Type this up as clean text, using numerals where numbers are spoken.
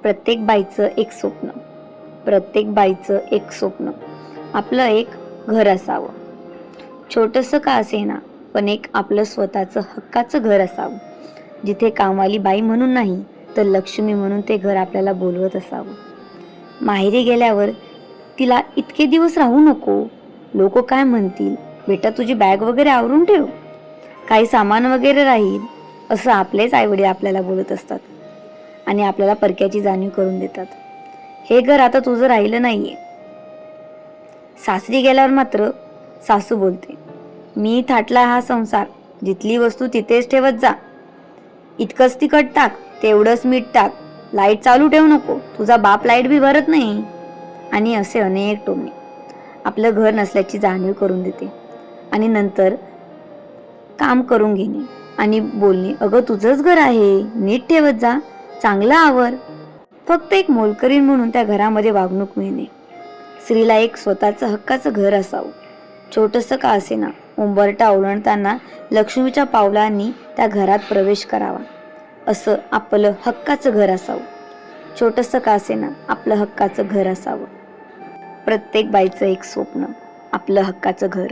प्रत्येक बाईचं एक स्वप्न, प्रत्येक बाईचं एक स्वप्न, आपलं एक घर असावं. छोटंसं का असेना, पण एक आपलं स्वतःचं हक्काचं घर असावं. जिथे कामवाली बाई म्हणून नाही, तर लक्ष्मी म्हणून ते घर आपल्याला बोलवत असावं. माहेरी गेल्यावर तिला इतके दिवस राहू नको, लोक काय म्हणतील, बेटा तुझी बॅग वगैरे आवरून ठेव, काही सामान वगैरे राहील, असं आपलेच आईवडील आपल्याला बोलत असतात आणि आपल्याला परक्याची जाणीव करून देतात. हे घर आता तुझं राहिलं नाहीये. सासरी गेल्यावर मात्र सासू बोलते, मी थाटला हा संसार, जिथली वस्तू तिथेच ठेवत जा, इतकंच तिखट टाक, तेवढंच मीठ टाक, लाईट चालू ठेवू नको, तुझा बाप लाईट बी भरत नाही, आणि असे अनेक टोमणे आपलं घर नसल्याची जाणीव करून देते. आणि नंतर काम करून घेणे आणि बोलणे, अगं तुझंच घर आहे, नीट ठेवत जा, चांगलं आवर. फक्त एक मोलकरीण म्हणून त्या घरामध्ये वागणूक मिळणे. स्त्रीला एक स्वतःचं हक्काचं घर असावं. छोटंसं का असेना, उंबरठा ओलांडताना लक्ष्मीच्या पावलांनी त्या घरात प्रवेश करावा, असं आपलं हक्काचं घर असावं. छोटंसं का असेना, आपलं हक्काचं घर असावं. प्रत्येक बाईचं एक स्वप्न, आपलं हक्काचं घर.